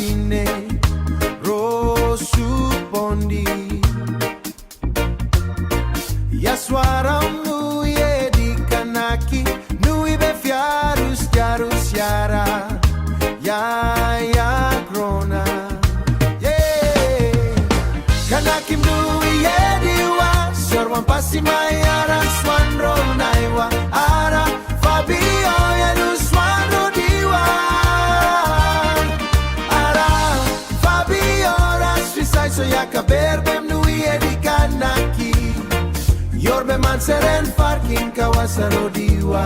rasine, bondi. Yaswar MNUI YEDI KANAKI, MNUI be fyarus, yara, grona. Kanaki MNUI YEDI wa, Syor wampasi yaraswan naiwa, Fabye Yunus Swabra diwa. Fabye rasrisaiso yakaber MNUI YEDI KANAKI, yorbe manseren farkin kawasa diwa.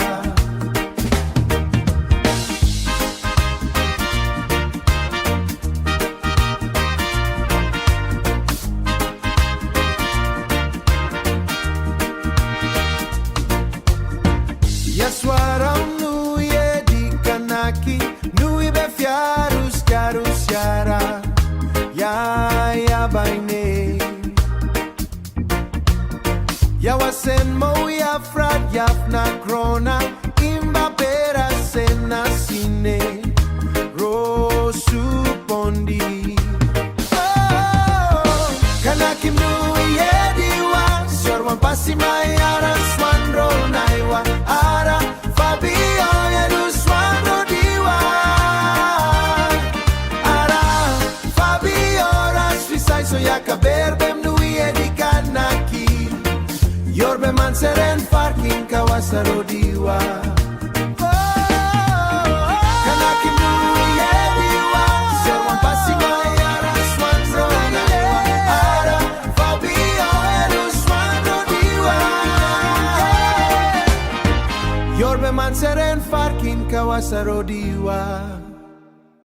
Yaswar MNUI YEDI KANAKI, MNUI be fyarus, yara, yaba. Yawasen yafrar, yafnak, Imbape rasine, bondi. Kanaki MNUI YEDI wa, Syor wampasi yaraswan naiwa, Fabye Yunus Swabra diwa. Fabye rasrisaiso yakaber MNUI YEDI KANAKI, yorbe manseren farkin kawasa diwa. Kanaki MNUI YEDI wa, Syor wampasi yaraswan naiwa, Fabye Yunus Swabra diwa. Yorbe manseren farkin kawasa diwa.